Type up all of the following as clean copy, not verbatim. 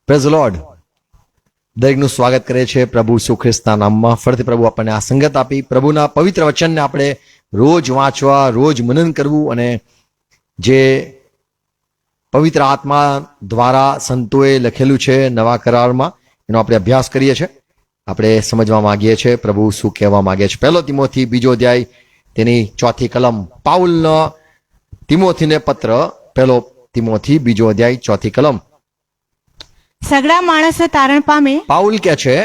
Praise lord. દરેકનું સ્વાગત કરે છે પ્રભુ ઈસુ ખ્રિસ્તના નામમાં. ફરીથી પ્રભુ આપણને આ સંગત આપી પ્રભુના પવિત્ર વચનને આપણે રોજ વાંચવા, રોજ મનન કરવું અને જે પવિત્ર આત્મા દ્વારા સંતોએ લખેલું છે નવા કરારમાં એનો આપણે અભ્યાસ કરીએ છીએ. આપણે સમજવા માંગીએ છીએ પ્રભુ શું કહેવા માંગે છે. 1 તિમોથી 2 અધ્યાય તેની 4 કલમ. પાઉલનો તિમોથીને પત્ર 1 તિમોથી 2 અધ્યાય 4 કલમ. સગળા માણસો તારણ પામે પાઉલ કે છે,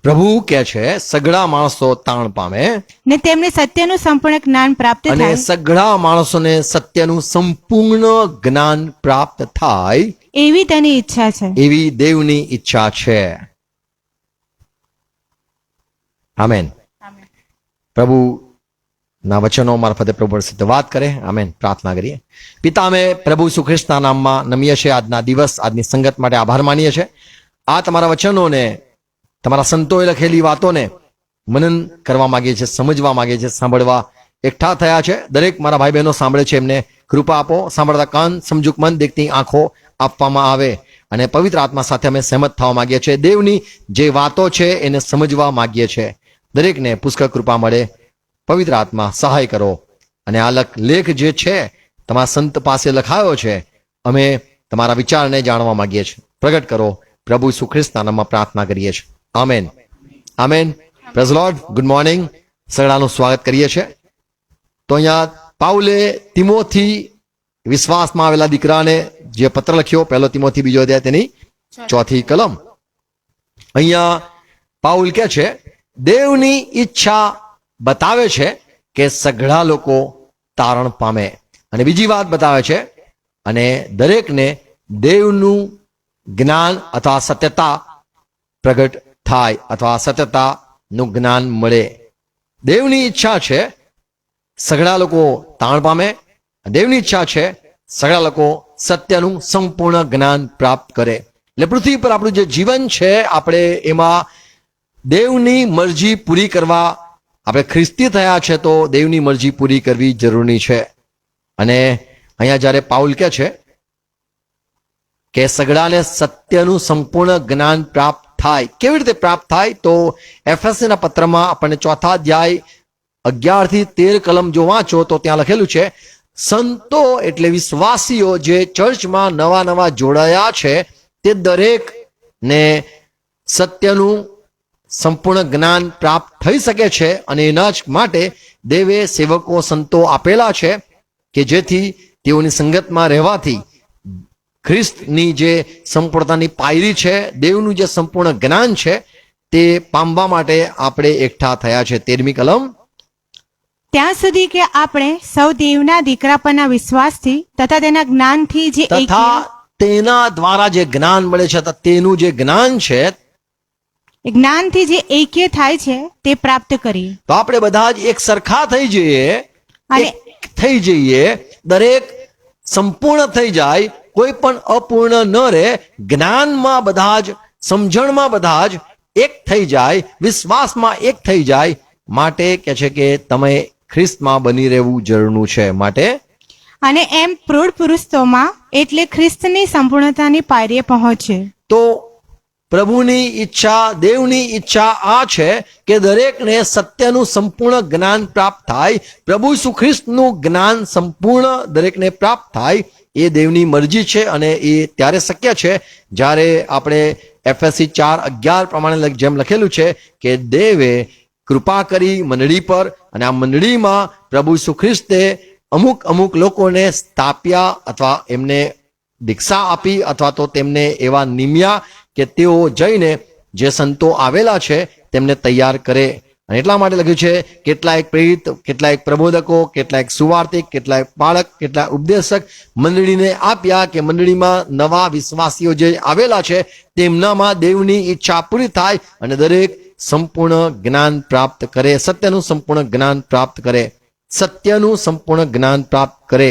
પ્રભુ કે છે સગળા માણસો તાણ પામે ને તેમને સત્યનું સંપૂર્ણ જ્ઞાન પ્રાપ્ત અને થાય સગળા માણસોને સત્યનું સંપૂર્ણ જ્ઞાન પ્રાપ્ત થાય એવી તેની ઈચ્છા છે. એવી દેવની ઈચ્છા છે. આમેન. પ્રભુ ના વચનો મારફતે પ્રભુ સિદ્ધ વાત કરે. આમેન. પ્રાર્થના કરીએ. પિતા, અમે પ્રભુ ઈસુ ખ્રિસ્તના નામમાં નમીએ છીએ આજના દિવસ, આજની સંગત માટે આભાર માનીએ છીએ. આ તમારા વચનોને, તમારા સંતોએ લખેલી વાતોને મનન કરવા માંગીએ છીએ, સમજવા માંગીએ છીએ, સાંભળવા એકઠા થયા છે. દરેક મારા ભાઈ બહેનો સાંભળે છે, એમને કૃપા આપો. સાંભળતા કાન, સમજુક મન, દેખતી આંખો આપવામાં આવે અને પવિત્ર આત્મા સાથે અમે સહેમત થવા માંગીએ છીએ. દેવની જે વાતો છે એને સમજવા માંગીએ છીએ. દરેકને પુષ્કળ કૃપા મળે. પવિત્ર આત્મા સહાય કરો. અને આ લેખ જે છે તમારા સંત પાસે લખાયો છે, અમે તમારા વિચારને જાણવા માંગીએ છીએ. પ્રગટ કરો. પ્રભુ ઈસુ ખ્રિસ્તના નામમાં પ્રાર્થના કરીએ છીએ. Amen. Amen. Praise Lord. Good morning. સગળાનું સ્વાગત કરીએ છીએ. તો અહીંયા પાઉલે તિમોથી વિશ્વાસમાં આવેલા દીકરાને જે પત્ર લખ્યો, 1 તિમોથી 2 અધ્યાય તેની 4 કલમ. અહીંયા પાઉલ કે છે દેવની ઈચ્છા બતાવે છે કે સઘળા લોકો તારણ પામે. અને બીજી વાત બતાવે છે, અને દરેકને દેવનું જ્ઞાન અથવા સત્યતા પ્રગટ થાય અથવા સત્યતાનું જ્ઞાન મળે. દેવની ઈચ્છા છે સઘળા લોકો તારણ પામે. દેવની ઈચ્છા છે સઘળા લોકો સત્યનું સંપૂર્ણ જ્ઞાન પ્રાપ્ત કરે. એટલે પૃથ્વી પર આપણું જે જીવન છે, આપણે એમાં દેવની મરજી પૂરી કરવા, આપણે ખ્રિસ્તી થયા છે તો દેવની મરજી પૂરી કરવી જરૂરી છે. અને અહીંયા જ્યારે પાઉલ કહે છે કે સગળાને સત્યનું સંપૂર્ણ જ્ઞાન પ્રાપ્ત થાય, કેવી રીતે પ્રાપ્ત થાય? તો એફએસસીના પત્રમાં આપણને 4 અધ્યાય 11 થી 13 કલમ જો વાંચો તો ત્યાં લખેલું છે, સંતો એટલે વિશ્વાસીઓ જે ચર્ચમાં નવા જોડાયા છે તે દરેકને સત્યનું સંપૂર્ણ જ્ઞાન પ્રાપ્ત થઈ શકે છે. અને એના જ માટે દેવે સેવકો સંતો આપેલા છે કે જેથી તેઓની સંગતમાં રહેવાથી ખ્રિસ્તની જે સંપૂર્ણતાની પાયરી છે, દેવનું જે સંપૂર્ણ જ્ઞાન છે તે પામવા માટે આપણે એકઠા થયા છે. 13મી કલમ. ત્યાં સુધી કે આપણે સૌ દેવના દીકરા પરના વિશ્વાસથી તથા તેના જ્ઞાનથી જે તથા તેના દ્વારા જે જ્ઞાન મળે છે, તેનું જે જ્ઞાન છે, જ્ઞાનથી જે એક્ય થાય છે તે પ્રાપ્ત કરી. તો આપણે બધા જ એક સરખા થઈ જઈએ, અને એક થઈ જઈએ, દરેક સંપૂર્ણ થઈ જાય, કોઈ પણ અપૂર્ણ ન રહે. જ્ઞાનમાં બધા જ, સમજણમાં બધા જ એક થઈ જાય, વિશ્વાસમાં એક થઈ જાય. માટે કહે છે કે તમે ખ્રિસ્તમાં બની રહેવું જરૂરનું છે. માટે અને એમ પ્રૌઢ પુરુષોમાં એટલે ખ્રિસ્તની સંપૂર્ણતાની પાયરીએ પહોંચે. તો પ્રભુની ઈચ્છા, દેવની ઈચ્છા આ છે કે દરેકને સત્યનું સંપૂર્ણ જ્ઞાન પ્રાપ્ત થાય. પ્રભુ ઈસુ ખ્રિસ્તનું જ્ઞાન સંપૂર્ણ દરેકને પ્રાપ્ત થાય. એ દેવની મરજી છે અને એ ત્યારે શક્ય છે જ્યારે આપણે એફએસસી 4:11 પ્રમાણે જેમ લખેલું છે કે દેવે કૃપા કરી મંડળી પર, અને આ મંડળીમાં પ્રભુ ઈસુ ખ્રિસ્તે અમુક લોકોને સ્થાપ્યા અથવા એમને દીક્ષા આપી અથવા તો તેમને એવા નિમ્યા કે તેઓ જઈને જે સંતો આવેલા છે તેમને તૈયાર કરે. અને એટલા માટે લખ્યું છે કેટલાક પ્રેરિત, કેટલાક પ્રબોધકો, કેટલાક સુવાર્તિક, કેટલાક પાળક, કેટલાક ઉપદેશક મંડળીને આપ્યા કે મંડળીમાં નવા વિશ્વાસીઓ જે આવેલા છે તેમનામાં દેવની ઈચ્છા પૂરી થાય અને દરેક સંપૂર્ણ જ્ઞાન પ્રાપ્ત કરે, સત્યનું સંપૂર્ણ જ્ઞાન પ્રાપ્ત કરે, સત્યનું સંપૂર્ણ જ્ઞાન પ્રાપ્ત કરે.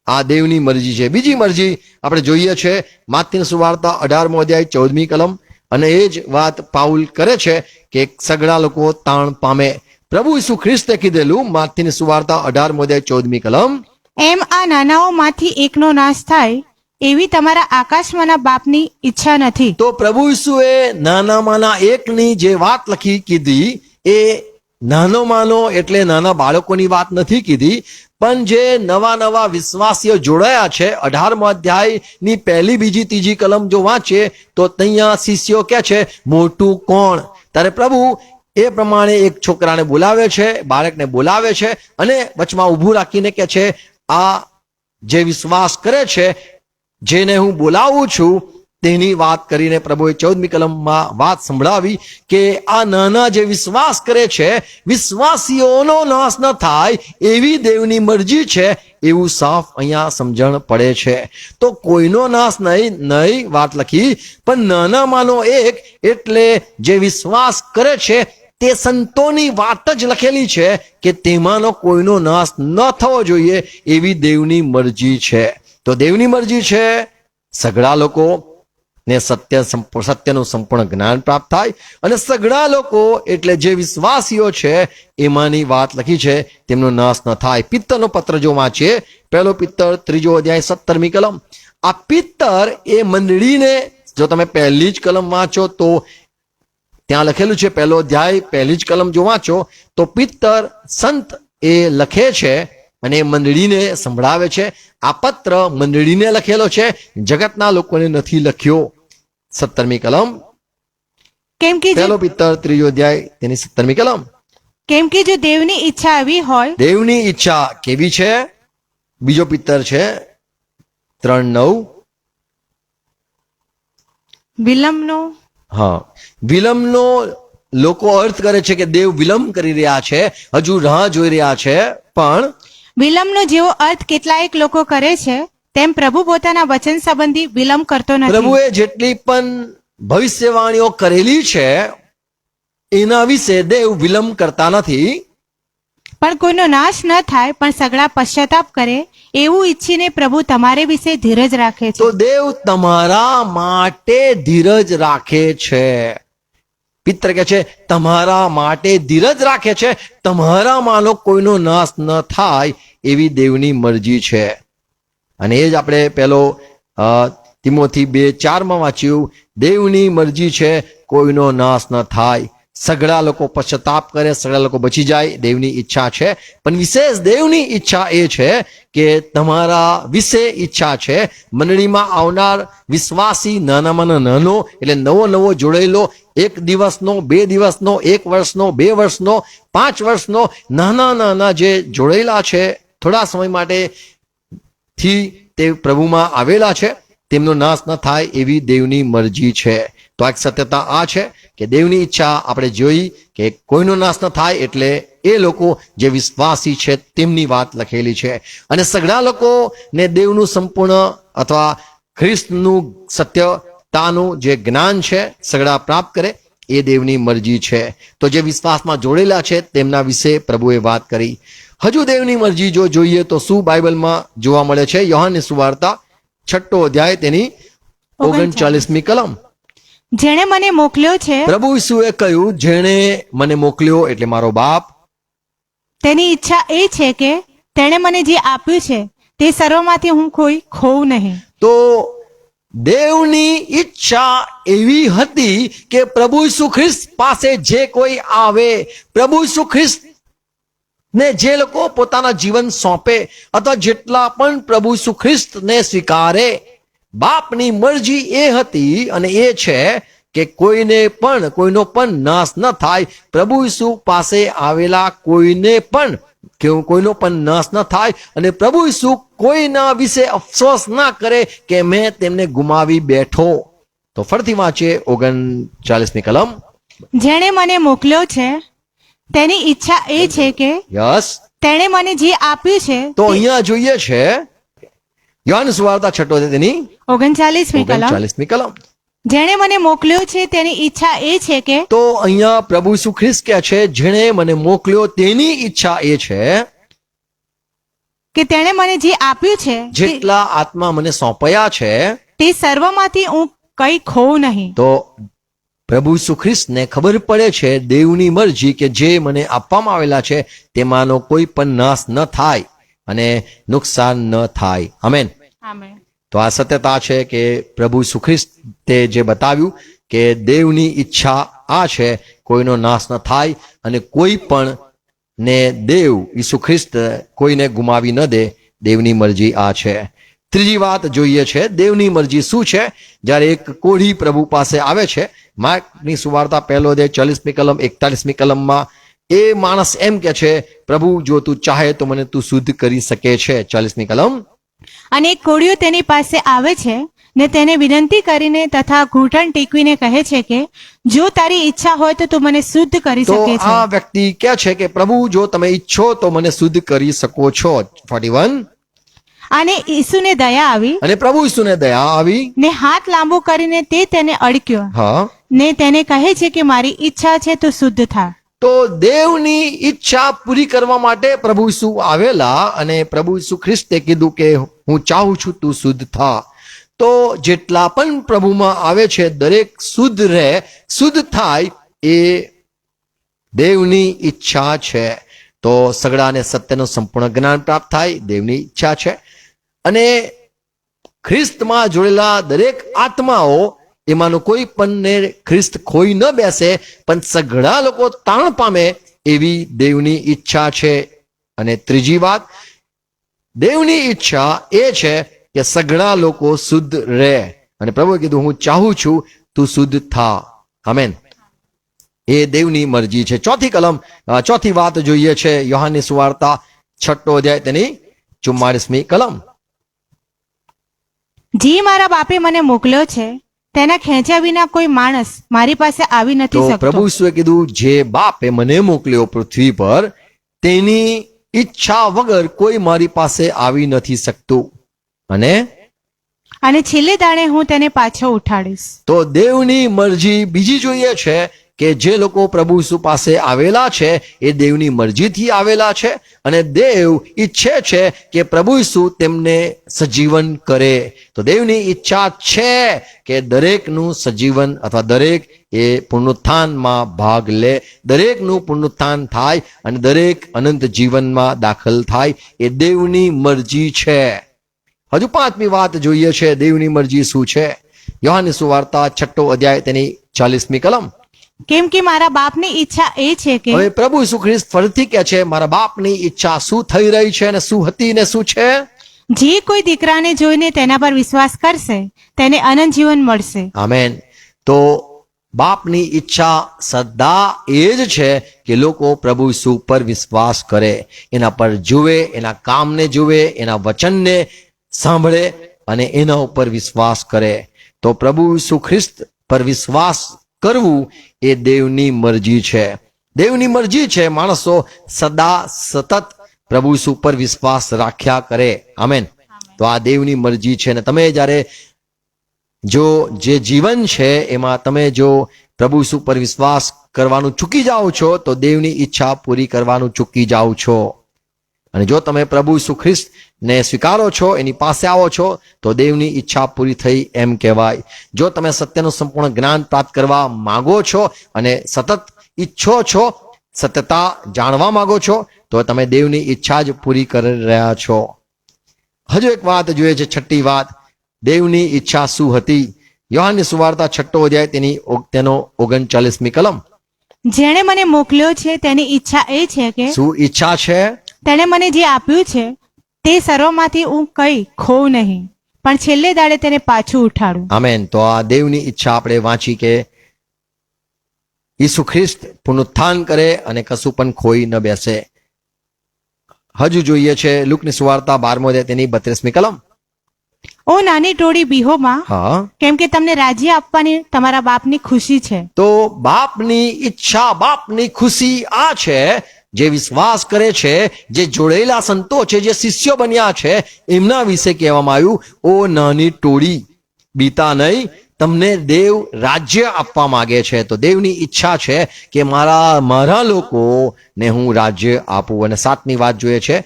આ દેવની મરજી છે. બીજી મરજી આપણે જોઈએ છે માથીની સુવાર્તા 18મો અધ્યાય 14મી કલમ. અને એ જ વાત પાઉલ કરે છે કે સગળા લોકો તાણ પામે. પ્રભુ ઈસુ ખ્રિસ્તે કીધેલું માથીની સુવાર્તા 18મો અધ્યાય 14મી કલમ, એમ આ નાનાઓમાંથી એકનો નાશ થાય એવી તમારા આકાશમાંના બાપની ઈચ્છા નથી. તો પ્રભુ ઈસુએ નાનામાંના એકની જે વાત લખી કીધી એ નાનો માનો એટલે નાના બાળકોની વાત નથી કીધી, પણ જે નવા નવા વિશ્વાસીઓ જોડાયા છે 18મા અધ્યાયની પહેલી, બીજી, ત્રીજી કલમ જો વાંચે તો ત્યાં શિષ્યો કે છે મોટું કોણ? ત્યારે પ્રભુ એ પ્રમાણે એક છોકરાને બોલાવે છે, બાળકને બોલાવે છે અને વચમાં ઊભું રાખીને કે છે આ જે વિશ્વાસ કરે છે જેને હું બોલાવું છું તેની વાત કરીને પ્રભુએ 14મી કલમમાં વાત સંભળાવી કે આ નાના જે વિશ્વાસ કરે છે વિશ્વાસીઓનો નાશ ન થાય એવી દેવની મરજી છે એવું સાફ અહીંયા સમજણ પડે છે. તો કોઈનો નાશ નહીં વાત લખી, પણ નાનામાંનો એક એટલે જે વિશ્વાસ કરે છે તે સંતોની વાત જ લખેલી છે કે તેમાંનો કોઈનો નાશ ન થવો જોઈએ એવી દેવની મરજી છે. તો દેવની મરજી છે સઘળા લોકો ને સત્યનું સંપૂર્ણ જ્ઞાન પ્રાપ્ત થાય, અને સઘળા લોકો એટલે જે વિશ્વાસીઓ છે એમાંની વાત લખી છે તેમનો નાશ ન થાય. પિત્તરનો પત્ર જો વાંચીએ, 1 પિત્તર 3 અધ્યાય 17મી કલમ. આ પિત્તર એ મંડળીને જો તમે પહેલી જ કલમ વાંચો તો ત્યાં લખેલું છે, 1 અધ્યાય પહેલી જ કલમ જો વાંચો તો પિત્તર સંત એ લખે છે અને મંડળીને સંભળાવે છે. આ પત્ર મંડળીને લખેલો છે, જગતના લોકોને નથી લખ્યો. 17મી કલમ, કેમ કે 1 પિત્તર 3 અધ્યાય તેની 17મી કલમ. કેમ કે જો દેવની ઈચ્છા આવી હોય, દેવની ઈચ્છા કેવી છે? બીજો પિત્તર છે 3:9. વિલંબનો હા, વિલંબનો લોકો અર્થ કરે છે કે દેવ વિલંબ કરી રહ્યા છે, હજુ રાહ જોઈ રહ્યા છે. પણ વિલંબનો જેવો અર્થ કેટલાક લોકો કરે છે તેમ પ્રભુ પોતાના વચન સંબંધી વિલંબ કરતો નથી. પ્રભુએ જેટલી પણ ભવિષ્યવાણીઓ કરેલી છે એના વિશે દેવ વિલંબ કરતા નથી. પણ કોઈનો નાશ ન થાય પણ સગળા પશ્ચાતાપ કરે એવું ઈચ્છીને પ્રભુ તમારે વિશે ધીરજ રાખે છે. તો દેવ તમારા માટે ધીરજ રાખે છે. પિત્તર કે છે તમારા માટે ધીરજ રાખે છે, તમારામાંનો કોઈનો નાશ ન થાય એવી દેવની મરજી છે. અને એ જ આપણે પેલો તિમોથી 2:4 વાંચ્યું, દેવની મરજી છે કોઈનો નાશ ન થાય, સગળા લોકો પશ્ચાતાપ કરે, સગળા લોકો બચી જાય, દેવની ઈચ્છા છે. પણ વિશેષ દેવની ઈચ્છા એ છે કે તમારા વિશે ઈચ્છા છે મંડળીમાં આવનાર વિશ્વાસી નાનામાં નાનો એટલે નવો જોડેલો, 1 દિવસનો, 2 દિવસનો, 1 વર્ષનો, 2 વર્ષનો, 5 વર્ષનો નાના જે જોડેલા છે થોડા સમય માટે થી તે પ્રભુમાં આવેલા છે તેમનો નાશ ન થાય એવી દેવની મરજી છે. તો એક સત્યતા આ છે કે દેવની ઈચ્છા આપણે જોઈ કે કોઈનો નાશ ન થાય એટલે એ લોકો જે વિશ્વાસી છે તેમની વાત લખેલી છે. અને સઘળા લોકોને દેવનું સંપૂર્ણ અથવા ખ્રિસ્તનું સત્યતાનું જે જ્ઞાન છે સઘળા પ્રાપ્ત કરે એ દેવની મરજી છે. તો જે વિશ્વાસમાં જોડેલા છે તેમના વિશે પ્રભુએ વાત કરી. હજુ દેવની મરજી જો જોઈએ તો શું બાઇબલમાં જોવા મળે છે? યોહાનની સુવાર્તા 6 અધ્યાય તેની 39મી કલમ. જેણે મને મોકલ્યો છે, પ્રભુ ઈસુએ કહ્યું જેણે મને મોકલ્યો એટલે મારો બાપ, તેની ઈચ્છા એ છે કે તેણે મને જે આપ્યું છે તે સર્વમાંથી હું કોઈ ખોઉં નહીં. તો દેવની ઈચ્છા એવી હતી કે પ્રભુ ઈસુ ખ્રિસ્ત પાસે જે કોઈ આવે, પ્રભુ ઈસુ ખ્રિસ્ત ને જે લોકો પોતાના જીવન સોંપે અથવા જેટલા પણ પ્રભુ ઈસુ ખ્રિસ્તને સ્વીકારે, બાપની મરજી એ હતી અને એ છે કે કોઈનો પણ નાશ ન થાય. પ્રભુ ઈસુ પાસે આવેલા કોઈનો પણ નાશ ન થાય અને પ્રભુ ઈસુ કોઈના વિશે અફસોસ ના કરે કે મેં તેમને ગુમાવી બેઠો. તો ફરીથી વાંચીએ 39મી કલમ. જેણે મને મોકલ્યો છે તેની ઈચ્છા એ છે કે યસ, તેણે મને જે આપ્યું છે. તો અહીંયા જોઈએ છે યોહાન સુવાર્તા 6 તેની 39મી કલમ. 39મી કલમ. જેણે મને મોકલ્યો છે તેની ઈચ્છા એ છે કે તો અહીંયા પ્રભુ ઈસુ ખ્રિસ્ત કહે છે જેણે મને મોકલ્યો તેની ઈચ્છા એ છે તેણે મને જે આપ્યું છે જેટલા આત્મા મને સોંપાયા છે તે સર્વમાંથી હું કંઈ ખોઉં નહીં. તો પ્રભુ ઈસુ ખ્રિસ્તને ખબર પડે છે દેવની મરજી કે જે મને આપવામાં આવેલા છે તેમાંનો કોઈ પણ નાશ ન થાય અને નુકસાન ન થાય. આમેન. આમેન. તો આ સત્યતા છે કે પ્રભુ ઈસુ ખ્રિસ્તે જે બતાવ્યું કે દેવની ઈચ્છા આ છે, કોઈનો નાશ ન થાય અને કોઈ પણ ને દેવ ઈસુ ખ્રિસ્ત કોઈને ગુમાવી ન દે. દેવની મરજી આ છે. ત્રીજી વાત જોઈએ છે દેવની મરજી શું છે. જ્યારે એક કોઢી પ્રભુ પાસે આવે છે, માર્કની સુવાર્તા 1 અધ્યાય 40મી કલમ 41મી કલમમાં એ માણસ એમ કે છે, પ્રભુ જો તું ચાહે તો મને તું શુદ્ધ કરી શકે છે. 40મી કલમ. અને એક કોળીઓ તેની પાસે આવે છે ને તેને વિનંતી કરીને તથા ઘૂંટણ ટેકવીને કહે છે કે જો તારી ઈચ્છા હોય તો તું મને શુદ્ધ કરી તો શકે છે. આ વ્યક્તિ કે છે કે પ્રભુ જો તમે ઈચ્છો તો મને શુદ્ધ કરી શકો છો. 41. અને ઈસુને દયા આવી અને પ્રભુ ઈસુને દયા આવી. ને હાથ લાંબો કરીને તે તેને અડક્યો હા, ને તેને કહે છે કે મારી ઈચ્છા છે તું શુદ્ધ થા. તો દેવની ઈચ્છા પૂરી કરવા માટે પ્રભુ ઈસુ આવેલા અને પ્રભુ ઈસુ ખ્રિસ્તે કીધું કે હું ચાહું છું તું શુદ્ધ થા. તો જેટલા પણ પ્રભુમાં આવે છે દરેક શુદ્ધ રહે, શુદ્ધ થાય એ દેવની ઈચ્છા છે. તો સગડાને સત્યનું સંપૂર્ણ જ્ઞાન પ્રાપ્ત થાય, દેવની ઈચ્છા છે. અને ખ્રિસ્તમાં જોડેલા દરેક આત્માઓ એમાંનો કોઈ પણને ખ્રિસ્ત ખોઈ ન બેસે, પણ સઘળા લોકો તાણ પામે એવી દેવની ઈચ્છા છે. અને ત્રીજી વાત, દેવની ઈચ્છા એ છે કે સઘળા લોકો શુદ્ધ રહે. અને પ્રભુએ કીધું હું ચાહું છું તું શુદ્ધ થા. આમેન. એ દેવની મરજી છે. ચોથી વાત જોઈએ છે યોહાનની સુવાર્તા 6 અધ્યાય તેની 44મી કલમ. જે મારા બાપે મને મોકલ્યો છે તેના ખેંચ્યા વિના કોઈ માણસ મારી પાસે આવી નથી તો શકતો. પ્રભુ ઈસુએ કીધું જે બાપે મને મોકલ્યો પૃથ્વી પર તેની ઈચ્છા વગર કોઈ મારી પાસે આવી નથી શકતું. અને છેલ્લે દાડે હું તેને પાછો ઉઠાડીશ. તો દેવની મરજી બીજી જોઈએ છે કે જે લોકો પ્રભુ ઈસુ પાસે આવેલા છે એ દેવની મરજીથી આવેલા છે અને દેવ ઈચ્છે છે કે પ્રભુ ઈસુ તેમને સજીવન કરે. તો દેવની ઈચ્છા છે કે દરેકનું સજીવન અથવા દરેક એ પુનરુત્થાનમાં ભાગ લે, દરેકનું પુનરુત્થાન થાય અને દરેક અનંત જીવનમાં દાખલ થાય. એ દેવની મરજી છે. હજુ 5મી વાત જોઈએ છે દેવની મરજી શું છે. યોહાનની સુવાર્તા 6 અધ્યાય તેની 40મી કલમ. કેમ કે મારા બાપની ઈચ્છા એ છે કે હવે પ્રભુ ઈસુ ખ્રિસ્ત ફરીથી કહે છે મારા બાપની ઈચ્છા શું થઈ રહી છે અને શું હતી ને શું છે. જે કોઈ દીકરાને જોઈને તેના પર વિશ્વાસ કરશે તેને અનંત જીવન મળશે. આમેન. તો બાપની ઈચ્છા સદા એ જ છે કે લોકો પ્રભુ ઈસુ પર વિશ્વાસ કરે, એના પર જુએ, એના કામને જુએ, એના વચનને સાંભળે અને એના ઉપર વિશ્વાસ કરે. તો પ્રભુ ઈસુ ખ્રિસ્ત પર વિશ્વાસ કરવું એ દેવની મરજી છે. દેવની મરજી છે માણસો સદા સતત પ્રભુ ઈસુ પર વિશ્વાસ રાખ્યા કરે. આમેન. તો આ દેવની મરજી છે. ને તમે જ્યારે જો જે જીવન છે એમાં તમે જો પ્રભુ ઈસુ પર વિશ્વાસ કરવાનું ચૂકી જાઓ છો તો દેવની ઈચ્છા પૂરી કરવાનું ચૂકી જાઓ છો. અને જો તમે પ્રભુ ઈસુ ખ્રિસ્ત ને સ્વીકારો છો, એની પાસે આવો છો તો દેવની ઈચ્છા પૂરી થઈ એમ કહેવાય. જો તમે સત્યનું સંપૂર્ણ જ્ઞાન પ્રાપ્ત કરવા માંગો છો અને સતત ઈચ્છો છો, સત્યતા જાણવા માંગો છો તો તમે દેવની ઈચ્છા જ પૂરી કરી રહ્યા છો. હજુ એક વાત જોઈએ છે, 6ઠ્ઠી વાત, દેવની ઈચ્છા શું હતી. યોહાનની સુવાર્તા 6 અધ્યાય તેનો 39મી કલમ. જેણે મને મોકલ્યો છે તેની ઈચ્છા એ છે કે શું ઈચ્છા છે. તેણે મને જે આપ્યું છે તે સર્વમાંથી હું કઈ ખોઉં નહીં, પણ છેલ્લે દાડે તેને પાછું ઉઠાડું. આમેન. તો આ દેવની ઈચ્છા આપણે વાંચી કે ઈસુ ખ્રિસ્ત પુનરુત્થાન કરે અને કશું પણ ખોઈ ન બેસે. હજુ જોઈએ છે લુકની સુવાર્તા 12મો અધ્યાય તેની 32મી કલમ. ઓ નાની ટોળી બીહોમાં, હા, કેમ કે તમને રાજ્ય આપવાની તમારા બાપની ખુશી છે. તો બાપની ઈચ્છા, બાપની ખુશી આ છે. જે વિશ્વાસ કરે છે, જે જોડેલા સંતો છે, જે શિષ્યો બન્યા છે, એમના વિશે કહેવામાં આવ્યું ઓ નાની ટોળી, બીતા નહીં, તમને દેવ રાજ્ય આપવા માંગે છે. તો દેવની ઈચ્છા છે કે મારા લોકોને હું રાજ્ય આપું. અને 7મી વાત જોઈએ છે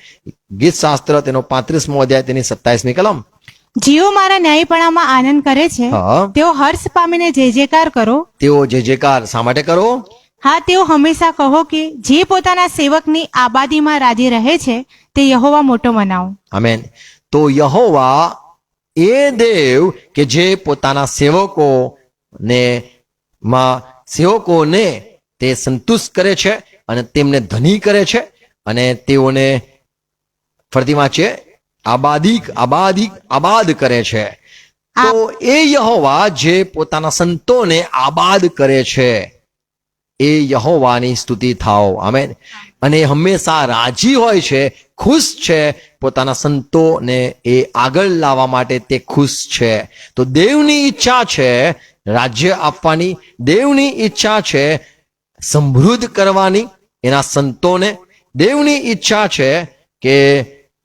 ગીત શાસ્ત્ર તેનો 35મો અધ્યાય તેની 27મી કલમ. જેઓ મારા ન્યાયપણામાં આનંદ કરે છે હા. તેઓ હર્ષ પામીને જય જયકાર કરો. તેઓ જે જયકાર શા માટે કરો. હા, તેઓ હંમેશા કહો કે જે પોતાના સેવકની આબાદીમાં રાજી રહે છે તે યહોવા મોટો મનાવો. આમેન. તો યહોવા એ દેવ કે જે પોતાના સેવકોને તે સંતુષ્ટ કરે છે અને તેમને ધની કરે છે અને તેઓને ફરતી વાંચે આબાદ કરે છે. તો એ યહોવા જે પોતાના સંતોને આબાદ કરે છે, એ યહોવાની સ્તુતિ થાઓ. આમેન. અને હંમેશા રાજી હોય છે, ખુશ છે, પોતાના સંતોને એ આગળ લાવવા માટે તે ખુશ છે. તો દેવની ઈચ્છા છે રાજ્ય આપવાની, દેવની ઈચ્છા છે સમૃદ્ધ કરવાની એના સંતોને. દેવની ઈચ્છા છે કે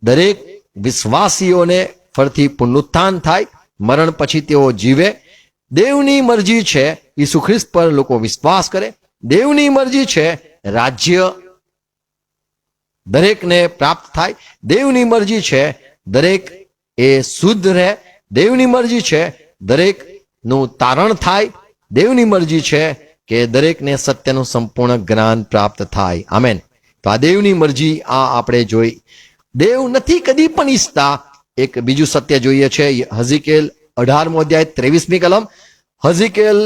દરેક વિશ્વાસીઓને ફરીથી પુનરુત્થાન થાય, મરણ પછી તેઓ જીવે. દેવની મરજી છે ઈસુ ખ્રિસ્ત પર લોકો વિશ્વાસ કરે. દેવની મરજી છે રાજ્ય દરેકને પ્રાપ્ત થાય. દેવની મરજી છે દરેક એ શુદ્ધ રહે. દેવની મરજી છે દરેકનું તારણ થાય. દેવની મરજી છે કે દરેકને સત્યનું સંપૂર્ણ જ્ઞાન પ્રાપ્ત થાય. આમેન. તો આ દેવની મરજી આ આપણે જોઈ. દેવ નથી કદી પણ ઈચ્છતા. એક બીજું સત્ય જોઈએ છે, હઝીકેલ 18મો અધ્યાય 23મી કલમ, હઝીકેલ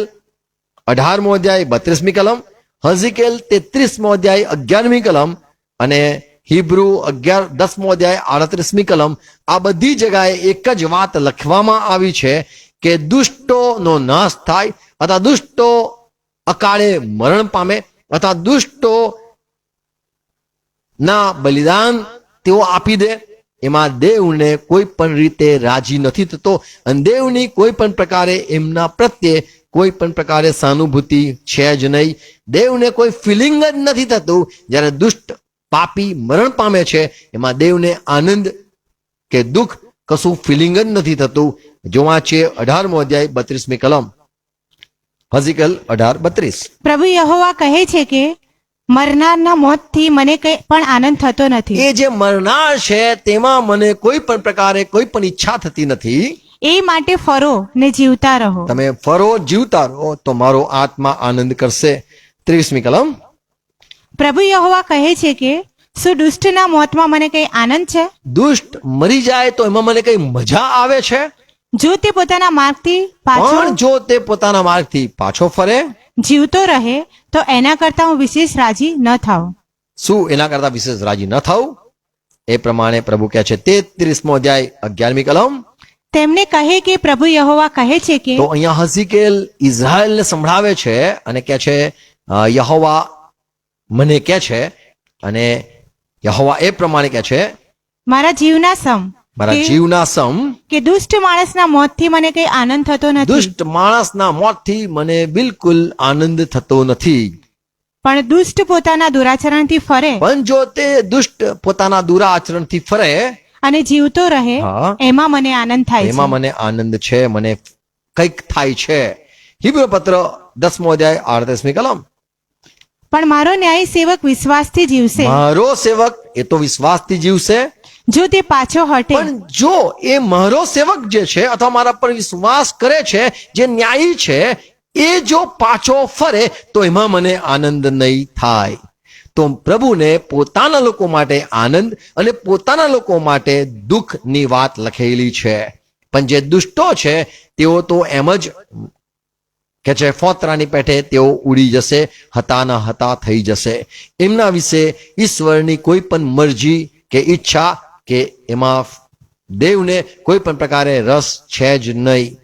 18મો અધ્યાય 32મી કલમ, હઝીકેલ 33મો અધ્યાય 11મી કલમ અને હિબ્રુ 10મો અધ્યાય 38મી કલમ. આ બધી જગાએ એક જ વાત લખવામાં આવી છે કે દુષ્ટોનો નાશ થાય અથવા દુષ્ટો અકાળે મરણ પામે અથવા દુષ્ટો ના બલિદાન તેઓ આપી દે. એમાં દેવને કોઈ પણ રીતે રાજી નથી થતો અને દેવની કોઈ પણ પ્રકારે એમના પ્રત્યે કોઈ પણ પ્રકારે સહાનુભૂતિ છે જ નહીં. દેવને કોઈ ફિલિંગ જ નથી થતું. જ્યારે દુષ્ટ પાપી મરણ પામે છે એમાં દેવને આનંદ કે દુઃખ કશું ફિલિંગ જ નથી થતું. જોવા છે 18મો અધ્યાય 32મી કલમ, હઝીકેલ 18:32. પ્રભુ યહોવા કહે છે કે મરનારના મોતથી મને કંઈ પણ આનંદ થતો નથી. એ જે મરનાર છે તેમાં મને કોઈ પણ પ્રકારે કોઈ પણ ઈચ્છા થતી નથી. એ માટે ફરો ને જીવતા રહો. તમે ફરો, જીવતા રહો તો મારો આત્મા આનંદ કરશે. 23મી કલમ, પ્રભુ યહોવા કહે છે કે શું દુષ્ટના મોતમાં મને કંઈ આનંદ છે? દુષ્ટ મરી જાય તો એમાં મને કઈ મજા આવે છે? જો તે પોતાના માર્ગથી પાછો પણ જો તે પોતાના માર્ગથી પાછો ફરે, જીવતો રહે તો એના કરતા હું વિશેષ રાજી ન થાઉં. શું એના કરતા વિશેષ રાજી ન થવું? એ પ્રમાણે પ્રભુ કહે છે 33મો અધ્યાય 11મી કલમ. તેમને કહે કે પ્રભુ યહોવા કહે છે કે તો અહીંયા હઝીકેલ ઇઝરાયલને સંભળાવે છે અને કહે છે યહોવા મને કહે છે અને યહોવા એ પ્રમાણે કહે છે મારા જીવના સમ મારા જીવના સમ કે દુષ્ટ માણસના મોતથી મને કંઈ આનંદ થતો નથી, દુષ્ટ માણસના મોતથી મને બિલકુલ આનંદ થતો નથી. પણ દુષ્ટ પોતાના દુરાચરણથી ફરે પણ જો તે દુષ્ટ પોતાના દુરાચરણથી ફરે અને જીવતો રહે હા. એમાં મને આનંદ થાય એમાં છે. મને આનંદ છે, મને કંઈક થાય છે. હિબ્રુ પત્ર 10મો અધ્યાય 38મી કલમ. પણ મારો ન્યાયી સેવક વિશ્વાસથી જીવશે. મારો સેવક એ તો વિશ્વાસથી જીવશે. જો તે પાછો હટે પણ જો એ મારો સેવક જે છે અથવા મારા પર વિશ્વાસ કરે છે, જે ન્યાયી છે, એ જો પાછો ફરે તો એમાં મને આનંદ નહીં થાય. તો પ્રભુને પોતાના લોકો માટે આનંદ અને પોતાના લોકો માટે દુઃખની વાત લખેલી છે. પણ જે દુષ્ટો છે તેઓ તો એમ જ કે છે ફોતરાની પેઠે તેઓ ઉડી જશે, હતા ન હતા થઈ જશે. એમના વિશે ઈશ્વરની કોઈ પણ મરજી કે ઈચ્છા કે એમાં દેવને કોઈ પણ પ્રકારે રસ છે જ નહીં,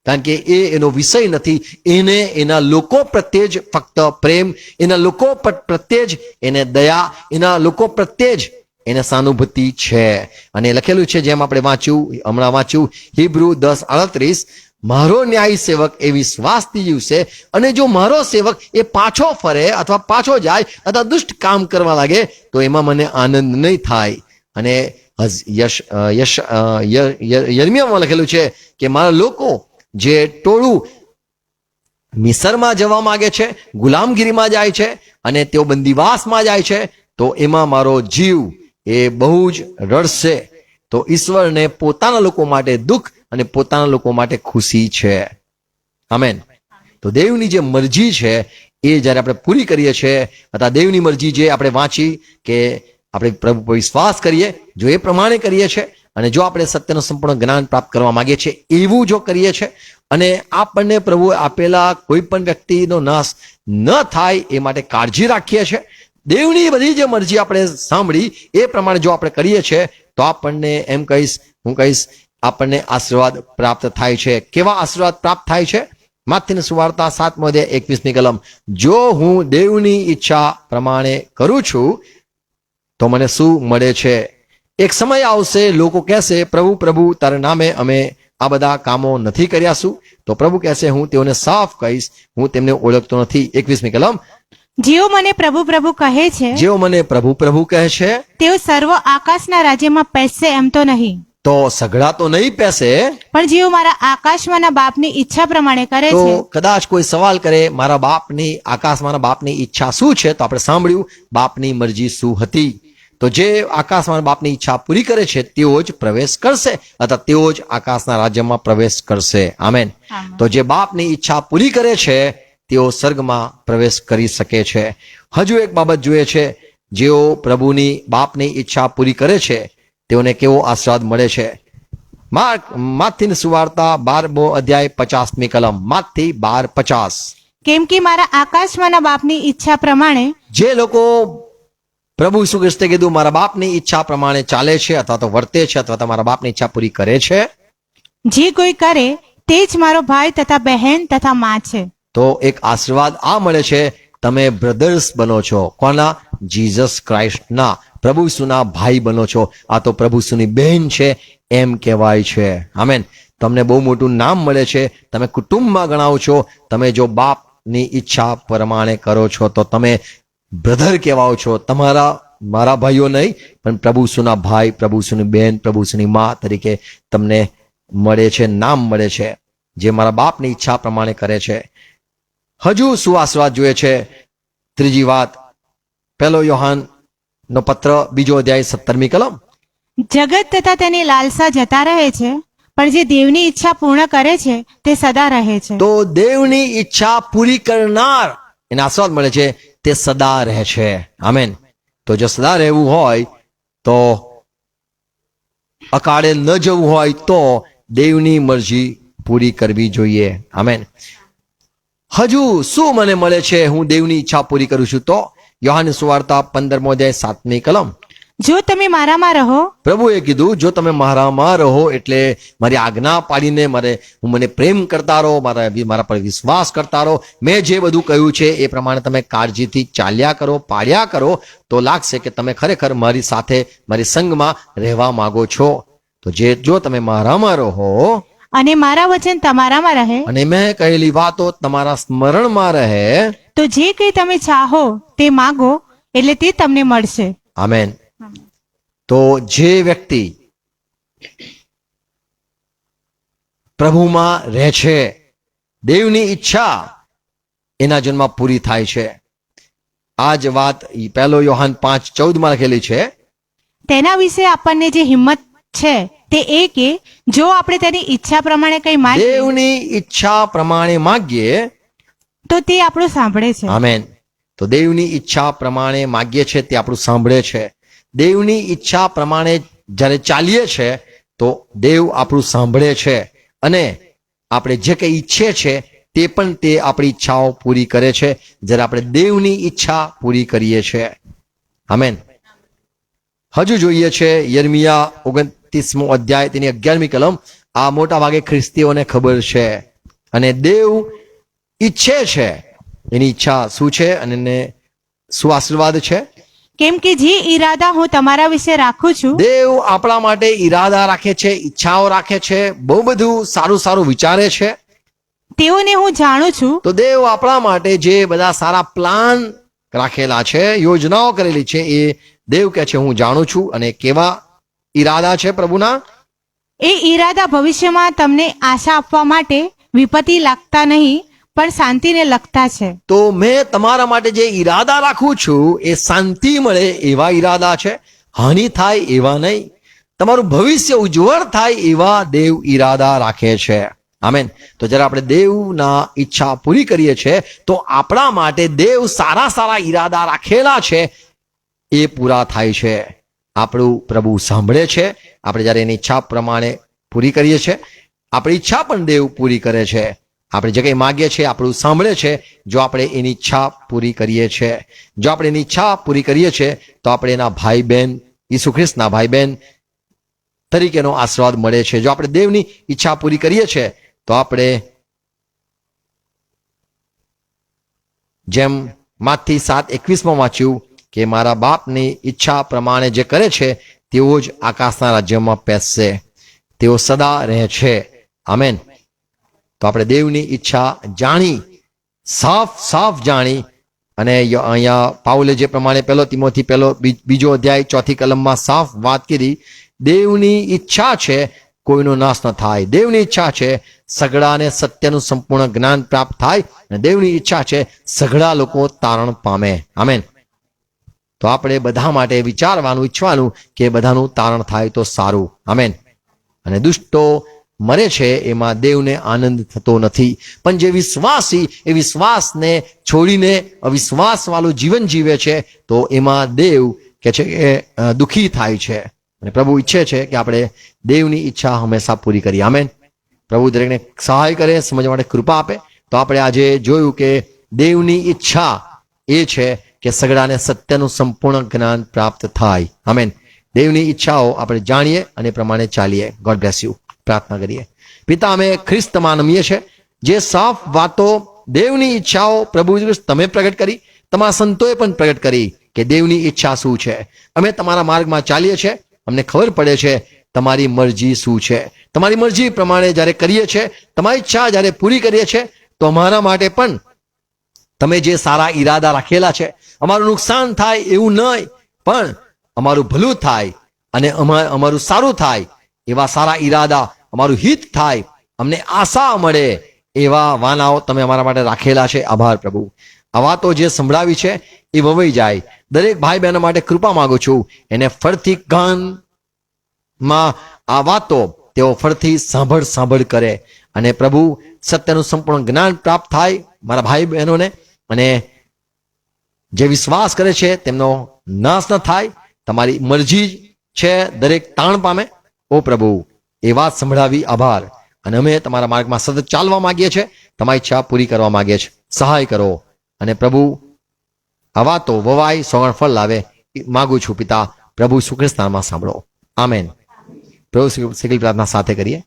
કારણ કે એ એનો વિષય નથી. એને એના લોકો પ્રત્યે જ ફક્ત પ્રેમ, એના લોકો પ્રત્યે જ એને દયા, એના લોકો પ્રત્યે જ એને સહાનુભૂતિ છે. અને લખેલું છે જેમ આપણે હમણાં વાંચ્યું હિબ્રુ 10:38, મારો ન્યાયી સેવક એ વિશ્વાસથી જીવશે અને જો મારો સેવક એ પાછો ફરે અથવા પાછો જાય અથવા દુષ્ટ કામ કરવા લાગે તો એમાં મને આનંદ નહીં થાય. અને યર્મિયામાં લખેલું છે કે મારા લોકો જે ટોળું મિસરમાં જવા માંગે છે, ગુલામગીરીમાં જાય છે અને તેઓ બંદીવાસમાં જાય છે, તો એમાં મારો જીવ એ બહુ જ રડશે. તો ઈશ્વરને પોતાના લોકો માટે દુઃખ અને પોતાના લોકો માટે ખુશી છે. આમેન. તો દેવની જે મરજી છે એ જ્યારે આપણે પૂરી કરીએ છીએ અથવા દેવની મરજી જે આપણે વાંચી કે આપણે પ્રભુ પર વિશ્વાસ કરીએ, જો એ પ્રમાણે કરીએ છીએ અને જો આપણે સત્યનું સંપૂર્ણ જ્ઞાન પ્રાપ્ત કરવા માંગીએ છીએ એવું જો કરીએ છીએ અને આપણને પ્રભુ આપેલા કોઈ પણ વ્યક્તિનો નાશ ન થાય એ માટે કાળજી રાખીએ છીએ, દેવની બધી જે મરજી આપણે સાંભળી એ પ્રમાણે જો આપણે કરીએ છીએ તો આપણને હું કહીશ આપણને આશીર્વાદ પ્રાપ્ત થાય છે. કેવા આશીર્વાદ પ્રાપ્ત થાય છે? માથીની સુવાર્તા 7મો અધ્યાય 21મી કલમ. જો હું દેવની ઈચ્છા પ્રમાણે કરું છું તો મને શું મળે છે? એક સમય આવશે લોકો કહેશે, પ્રભુ પ્રભુ તારા નામે અમે આ બધા કામો નથી કર્યા શું? તો પ્રભુ કહેશે, હું તેઓને સાફ કહીશ, હું તેમને ઓળખતો નથી. 21મી કલમ. જેઓ મને પ્રભુ પ્રભુ કહે છે, જેઓ મને પ્રભુ પ્રભુ કહે છે તેઓ સર્વ આકાશના રાજ્યમાં પેસશે એમ તો નહીં, તો સઘળા તો નહીં પેસે. પણ જેઓ મારા આકાશમાંના બાપની ઈચ્છા પ્રમાણે કરે તો છે. કદાચ કોઈ સવાલ કરે, મારા બાપની આકાશમાંના બાપની ઈચ્છા શું છે? તો આપણે સાંભળ્યું બાપની મરજી શું હતી. તો જે આકાશમાં બાપની ઈચ્છા પૂરી કરે છે તેઓ જ પ્રવેશ કરશે, અથવા તેઓ જ આકાશના રાજ્યમાં પ્રવેશ કરશે. આમેન. તો જે બાપની ઈચ્છા પૂરી કરે છે તેઓ સ્વર્ગમાં પ્રવેશ કરી શકે છે. હજુ એક બાબત જોઈએ છે, જેઓ પ્રભુની બાપની ઈચ્છા પૂરી કરે છે તેઓને કેવો આશીર્વાદ મળે છે? માથીની સુવાર્તા 12મો અધ્યાય 50મી કલમ. માથી 12:50. કેમ કે મારા આકાશમાંના બાપની ઈચ્છા પ્રમાણે જે લોકો પ્રભુ ઈસુ ખ્રિસ્તે કીધું મારા બાપની ઈચ્છા પ્રમાણે ચાલે છે અથવા તો વર્તે છે અથવા તો મારા બાપની ઈચ્છા પૂરી કરે છે, જે કોઈ કરે તે જ મારો ભાઈ તથા બહેન તથા માં છે. તો એક આશીર્વાદ આ મળે છે, તમે બ્રધર્સ બનો છો. કોના? જીસસ ક્રાઇસ્ટના, પ્રભુ ઈસુના ભાઈ બનો છો. આ તો પ્રભુ ઈસુની બહેન છે એમ કહેવાય છે. આમેન. તમને બહુ મોટું નામ મળે છે, તમે કુટુંબમાં ગણાવો છો. તમે જો બાપની ઈચ્છા પ્રમાણે કરો છો તો તમે બ્રધર કહેવાઓ છો. મારા ભાઈઓ નહીં, પણ પ્રભુ ઈસુના ભાઈ, પ્રભુ ઈસુની બહેન, પ્રભુ ઈસુની માં તરીકે તમને મળે છે, નામ મળે છે, જે મારા બાપની ઈચ્છા પ્રમાણે કરે છે. હજુ શું આશીર્વાદ જોઈએ છે? ત્રીજી વાત, 1 યોહાનનો પત્ર 2 અધ્યાય 17મી કલમ. જગત તથા તેની લાલસા જતા રહે છે, પણ જે દેવની ઈચ્છા પૂર્ણ કરે છે તે સદા રહે છે. તો દેવની ઈચ્છા પૂરી કરનાર એને આશીર્વાદ મળે છે, તે સદા રહે છે. આમેન. તો જો સદા રહેવું હોય તો અકાળે ન જવું હોય તો દેવની મરજી પૂરી કરવી જોઈએ. આમેન. હજુ શું મને મળે છે? હું દેવની ઈચ્છા પૂરી કરું છું તો યોહાનની સુવાર્તા 15મો અધ્યાય 7મી કલમ. જો તમે મારામાં રહો, પ્રભુએ કીધું જો તમે મારામાં રહો એટલે મારી આજ્ઞા પાડીને મને પ્રેમ કરતા રહો, મારા પર વિશ્વાસ કરતા રહો, મેં જે બધું કહ્યું છે એ પ્રમાણે તમે કાળજીથી ચાલ્યા કરો, પાડ્યા કરો, તો લાગશે કે તમે ખરેખર મારી સાથે, મારી સંગમાં રહેવા માંગો છો. તો જો તમે મારામાં રહો અને મારા વચન તમારામાં રહે, અને મેં કહેલી વાતો તમારા સ્મરણમાં રહે, તો જે કંઈ તમે ચાહો તે માગો એટલે તે તમને મળશે. આમેન. તો જે વ્યક્તિ પ્રભુમાં રહે છે, દેવની ઈચ્છા એના જન્મમાં પૂરી થાય છે. આ જ વાત 1 યોહાન 5:14 લખેલી છે. તેના વિશે આપણને જે હિંમત છે તે એ કે જો આપણે તેની ઈચ્છા પ્રમાણે કંઈ માંગીએ, દેવની ઈચ્છા પ્રમાણે માંગીએ તો તે આપણું સાંભળે છે. આમેન. તો દેવની ઈચ્છા પ્રમાણે માંગીએ છે તે આપણું સાંભળે છે. દેવની ઈચ્છા પ્રમાણે જ્યારે ચાલીએ છે તો દેવ આપણું સાંભળે છે, અને આપણે જે કંઈ ઈચ્છીએ છે તે પણ તે આપણી ઈચ્છાઓ પૂરી કરે છે જ્યારે આપણે દેવની ઈચ્છા પૂરી કરીએ છીએ. આમેન. હજુ જોઈએ છે યર્મિયા 29મો અધ્યાય તેની 11મી કલમ. આ મોટા ભાગે ખ્રિસ્તીઓને ખબર છે, અને દેવ ઈચ્છે છે. એની ઈચ્છા શું છે અને એને શું આશીર્વાદ છે? કેમ કે જે ઈરાદા હું તમારા વિશે રાખું છું, દેવ આપણા માટે ઈરાદા રાખે છે, ઈચ્છાઓ રાખે છે, બહુ બધું સારું સારું વિચારે છે. તેઓને હું જાણું છું. તો દેવ આપણા માટે જે બધા સારા પ્લાન રાખેલા છે, યોજનાઓ કરેલી છે, એ દેવ કહે છે હું જાણું છું. અને કેવા ઈરાદા છે પ્રભુના? એ ઈરાદા ભવિષ્યમાં તમને આશા આપવા માટે વિપત્તિ લાગતા નહીં પણ શાંતિને લગતા છે. તો મેં તમારા માટે જે ઈરાદા રાખું છું એ શાંતિ મળે એવા ઈરાદા છે, હાનિ થાય એવા નહીં. તમારું ભવિષ્ય ઉજ્જવળ થાય એવા દેવ ઈરાદા રાખે છે. આમેન. તો જ્યારે આપણે દેવના ઈચ્છા પૂરી કરીએ છીએ તો આપણા માટે દેવ સારા સારા ઈરાદા રાખેલા છે એ પૂરા થાય છે. આપણું પ્રભુ સાંભળે છે. આપણે જ્યારે એની ઈચ્છા પ્રમાણે પૂરી કરીએ છીએ, આપણી ઈચ્છા પણ દેવ પૂરી કરે છે. આપણે જે કંઈ માગીએ છીએ આપણું સાંભળે છે, જો આપણે એની ઈચ્છા પૂરી કરીએ છીએ. જો આપણે એની ઈચ્છા પૂરી કરીએ છીએ તો આપણે એના ભાઈ બહેન, ઈસુ ખ્રિસ્તના ભાઈ બહેન તરીકેનો આશીર્વાદ મળે છે. જો આપણે દેવની ઈચ્છા પૂરી કરીએ છીએ તો આપણે, જેમ માથી 7:21 વાંચ્યું કે મારા બાપની ઈચ્છા પ્રમાણે જે કરે છે તેઓ જ આકાશના રાજ્યમાં પેસશે, તેઓ સદા રહે છે. આમેન. તો આપણે દેવની ઈચ્છા જાણી, સાફ જાણી, અને અહીંયા પાઉલે જે પ્રમાણે 1 તિમોથી 2 અધ્યાય 4 કલમમાં સાફ વાત કરી, દેવની ઈચ્છા છે કોઈનો નાશ ન થાય. દેવની ઈચ્છા છે સઘળાને સત્યનું સંપૂર્ણ જ્ઞાન પ્રાપ્ત થાય, અને દેવની ઈચ્છા છે સઘળા લોકો તારણ પામે. આમેન. તો આપણે બધા માટે વિચારવાનું, ઈચ્છવાનું કે બધાનું તારણ થાય તો સારું. આમેન. અને દુષ્ટો મરે છે એમાં દેવને આનંદ થતો નથી, પણ જે વિશ્વાસી એ વિશ્વાસને છોડીને અવિશ્વાસ વાળું જીવન જીવે છે તો એમાં દેવ કે છે કે દુઃખી થાય છે. અને પ્રભુ ઈચ્છે છે કે આપણે દેવની ઈચ્છા હંમેશા પૂરી કરીએ. આમેન. પ્રભુ દરેકને સહાય કરે, સમજવા માટે કૃપા આપે. તો આપણે આજે જોયું કે દેવની ઈચ્છા એ છે કે સગડાને સત્યનું સંપૂર્ણ જ્ઞાન પ્રાપ્ત થાય. આમેન. દેવની ઈચ્છાઓ આપણે જાણીએ અને પ્રમાણે ચાલીએ. God bless you. પ્રાર્થના કરીએ. પિતા, અમે ખ્રિસ્તમાં નમીએ છે, જે સાફ વાતો, દેવની ઈચ્છાઓ પ્રભુ તમે પ્રગટ કરી, તમારા સંતોએ પણ પ્રગટ કરી કે દેવની ઈચ્છા શું છે. અમે તમારા માર્ગમાં ચાલીએ છીએ, અમને ખબર પડે છે તમારી મરજી શું છે. તમારી મરજી પ્રમાણે જ્યારે કરીએ છીએ, તમારી ઈચ્છા જ્યારે પૂરી કરીએ છીએ તો અમારા માટે પણ તમે જે સારા ઈરાદા રાખેલા છે, અમારું નુકસાન થાય એવું નહીં, પણ અમારું ભલું થાય અને અમારું સારું થાય એવા સારા ઈરાદા, અમારું હિત થાય, અમને આશા મળે એવા વાનાઓ તમે અમારા માટે રાખેલા છે. આભાર પ્રભુ. આ વાતો જે સંભળાવી છે એ વવાઈ જાય. દરેક ભાઈ બહેનો માટે કૃપા માંગુ છું, એને ફળથી કાનમાં આ વાતો તેઓ ફળથી સાંભળ કરે, અને પ્રભુ સત્યનું સંપૂર્ણ જ્ઞાન પ્રાપ્ત થાય મારા ભાઈ બહેનોને, અને જે વિશ્વાસ કરે છે તેમનો નાશ ન થાય. તમારી મરજી છે દરેક તાણ પામે. ઓ પ્રભુ, એ વાત સંભળાવી આભાર. અને અમે તમારા માર્ગમાં સતત ચાલવા માંગીએ છીએ, તમારી ઈચ્છા પૂરી કરવા માંગીએ છીએ. સહાય કરો. અને પ્રભુ આ વાતો વવાય, સોગણ ફળ લાવે માગું છું પિતા, પ્રભુ ઈસુ ખ્રિસ્તના નામમાં સાંભળો. આમેન. પ્રભુ શ્રી પ્રાર્થના સાથે કરીએ.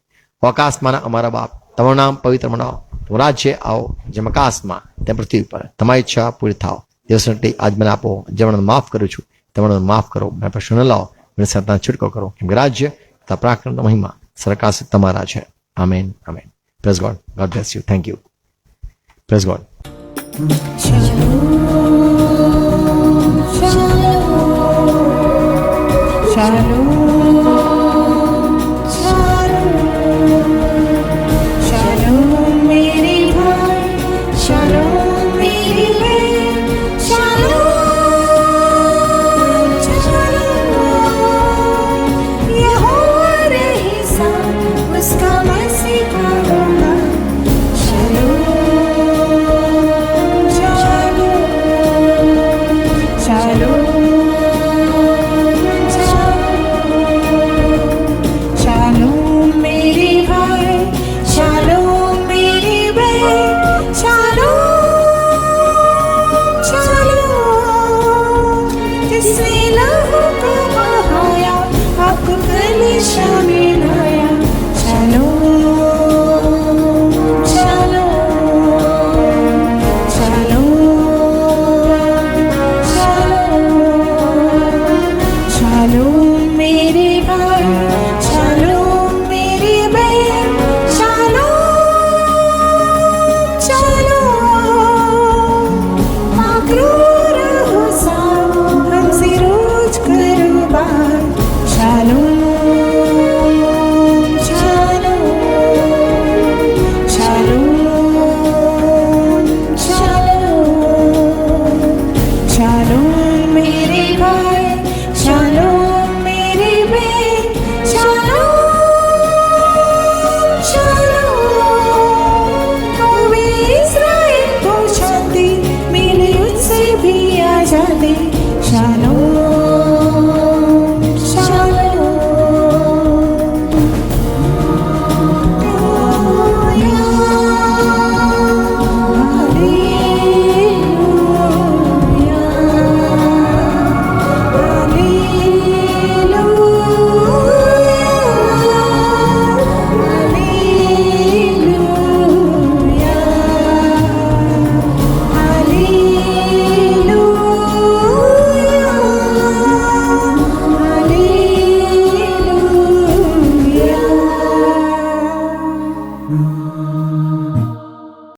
આકાશમાંના અમારા બાપ, તમારું નામ પવિત્ર મનાવો, તમારું રાજ્ય આવો, જેમ આકાશમાં તેમ પૃથ્વી પર. તમારી ઈચ્છા પૂરી થાવ. દિવસની આજ મને આપો, જે મને માફ કરું છું તે મને માફ કરો. મને પ્રશ્ન ન લાવો, મને સત્તાનો છૂટકો કરો, કેમ કે રાજ્ય, પરાક્રમ, મહિમા સરકાર તમારા છે. Amen. Amen. Praise God. God bless you. Thank you. Praise God. आजादी